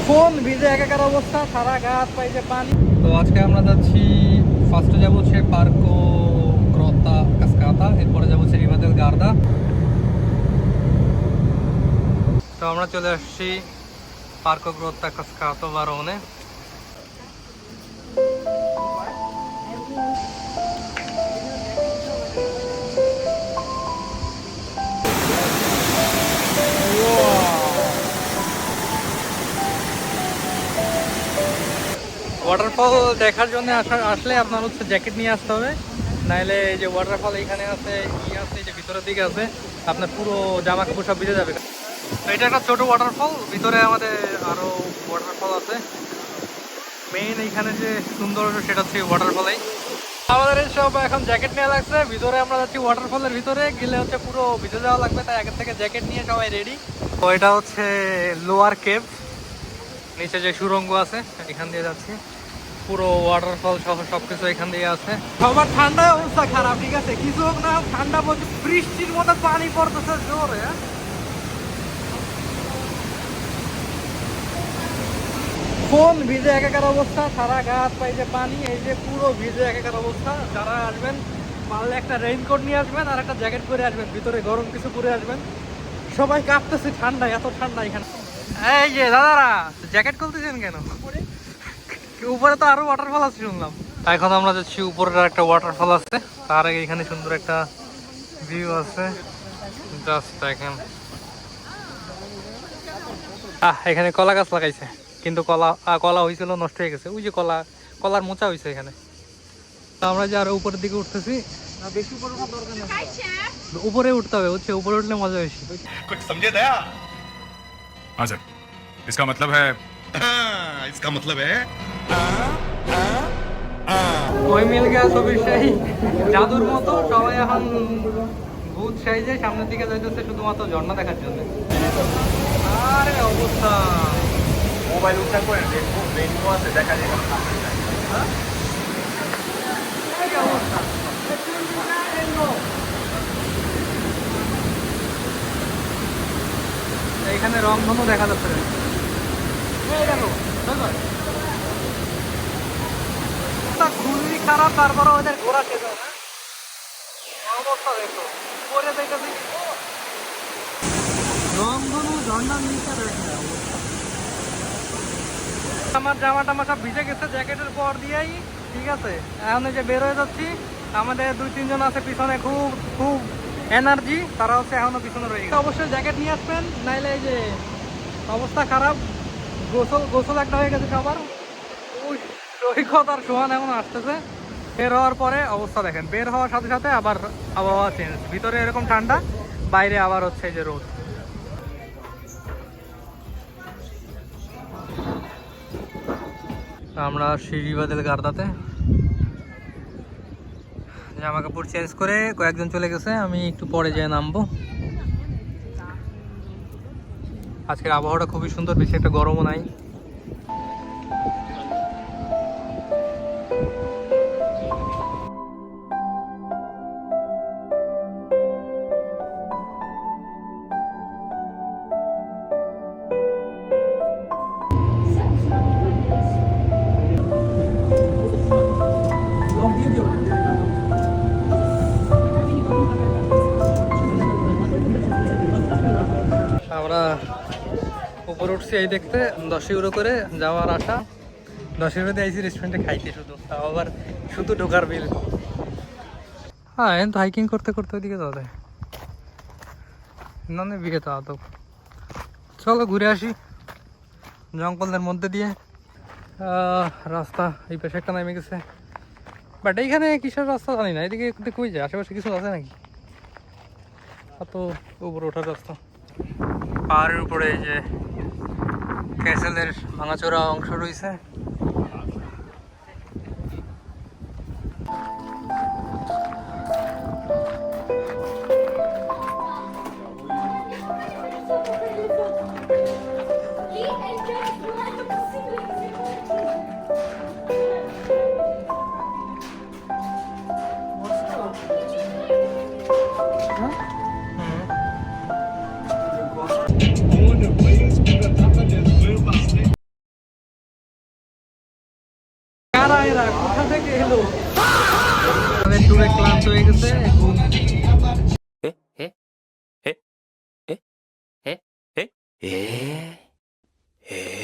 কোন ভিজে একাকার অবস্থা, সারা গাছ পাইছে পানি। তো আজকে আমরা যাচ্ছি, ফার্স্টে যাবো হচ্ছে পার্কো ক্রোতা কাসকাতা, এরপরে যাবো হচ্ছে রিভা দেল গার্দা। তো আমরা চলে আসছি পার্কো ক্রোতা কাসকাতা বারোনে। ওয়াটারফল দেখার জন্য আসলে আপনার হচ্ছে জ্যাকেট নিয়ে আসতে হবে, নাইলে এই যে ওয়াটারফল এইখানে আছে, আছে যে ভিতরের দিকে আছে, আপনার পুরো জামা কাপড় সব ভিজে যাবে। তো এটা একটা ছোট ওয়াটারফল, ভিতরে আমাদের আরো ওয়াটারফল আছে। মেইন এইখানে যে সৌন্দর্য সেটা হচ্ছে ওয়াটারফলেই। আমাদের সব এখন জ্যাকেট নেওয়া লাগছে, ভিতরে আমরা যাচ্ছি ওয়াটারফলের ভিতরে গেলে হচ্ছে পুরো ভিজে যাওয়া লাগবে, তাই আগের থেকে জ্যাকেট নিয়ে সবাই রেডি। তো এটা হচ্ছে লোয়ার কেভ, নিচে যে সুরঙ্গ আছে এখান দিয়ে যাচ্ছি। পুরো ওয়াটারফল সহ সবকিছু এখান দিয়ে আছে। সবার ঠান্ডা অবস্থা খারাপ, ঠিক আছে, কিছু হোক না ঠান্ডা পড়ছে, বৃষ্টির মতো পানি পড়তেছে জোরে। কোন ভিজে একাকার অবস্থা, সারা গাছ পাইছে পানি, এই যে পুরো ভিজে একাকার অবস্থা। যারা আসবেন পারলে একটা রেইনকোট নিয়ে আসবেন আর একটা জ্যাকেট পরে আসবেন, ভিতরে গরম কিছু পরে আসবেন। সবাই কাঁপতেছে ঠান্ডা, এত ঠান্ডা এখানে। এই যে দাদারা জ্যাকেট খুলতেছেন কেন? উপরে তো আরো ওয়াটারফল আছে শুনলাম। এখন আমরা যাচ্ছি উপরের একটা ওয়াটারফল আছে, তার আগে এখানে সুন্দর একটা ভিউ আছে, জাস্ট দেখেন। এখানে কলা গাছ লাগাইছে, কিন্তু কলা হয়েছিল নষ্ট হয়ে গেছে। ওই যে কলার মোচা হয়েছে এখানে। আমরা যে আরো উপরের দিকে উঠতেছি, উপরে উঠতে হবে, হচ্ছে উপরে উঠলে মজা বেশি। सर इसका मतलब है इसका मतलब है ওই মিল গেছে ছবির সেই জাদুর মতো, সবাই এখন ভূত সাইজে সামনের দিকে যাইতেছে শুধুমাত্র ঝর্ণা দেখার জন্য। আরে অবস্থা, মোবাইল উঠা করে রেনবো আছে, দেখা যায় হ্যাঁ? কি অবস্থা? এইখানে রংধনু দেখা যাচ্ছে। এই দেখো খুবই খারাপ, তারপরে ওদের ঘোরা শেষ হয় না। অবস্থা দেখো, পরে দেখতেছি রংধনু ঝর্ণার নিচে দেখে। আমার জামা টামা সব ভিজে গেছে জ্যাকেটের পর দিয়েই, ঠিক আছে। এখন যে বের হয়ে যাচ্ছি, আমাদের 2-3 জন আছে পিছনে, খুব খুব এনার্জি, তারা হচ্ছে এখনো পিছনে রয়ে গেছে। অবশ্যই জ্যাকেট নিয়ে আসবেন, নাইলে এই যে অবস্থা খারাপ। গোসল একটা হয়ে গেছে সবার। সৈকত আর সোহান এখন আসতেছে। বের হওয়ার পরে অবস্থা দেখেন, বের হওয়ার সাথে সাথে আবার আবহাওয়া চেঞ্জ, ভিতরে এরকম ঠান্ডা, বাইরে আবার হচ্ছে এই যে রোদ। আমরা রিভা দেল গার্দাতে জামা কাপড় চেঞ্জ করে কয়েকজন চলে গেছে, আমি একটু পরে যেয়ে নামবো। আজকের আবহাওয়াটা খুবই সুন্দর, বেশি একটা গরমও নাই। আমরা উপরে উঠছি এই দেখতে, 10 ইউরো করে যাওয়ার আশা। 10 ইউরোতে আইসি রেস্টুরেন্টে খাইতে, শুধু তাও আবার শুধু ঢোকার বিল। হ্যাঁ, এখন তো হাইকিং করতে করতে ওইদিকে যাওয়া যায়, না বিয়ে তো আদৌ। চলো ঘুরে আসি জঙ্গলের মধ্যে দিয়ে। রাস্তা এই পাশে একটা নেমে গেছে, বাট এইখানে কিসের রাস্তা জানি না। এদিকে কই যায়, আশেপাশে কিছু আছে নাকি? তো উপরে ওঠার রাস্তা, পাহাড়ের উপরে এই যে ক্যাসেলের ভাঙাচোরা অংশ রয়েছে। টুরে ক্লান্ত হয়ে গেছে ঘুম।え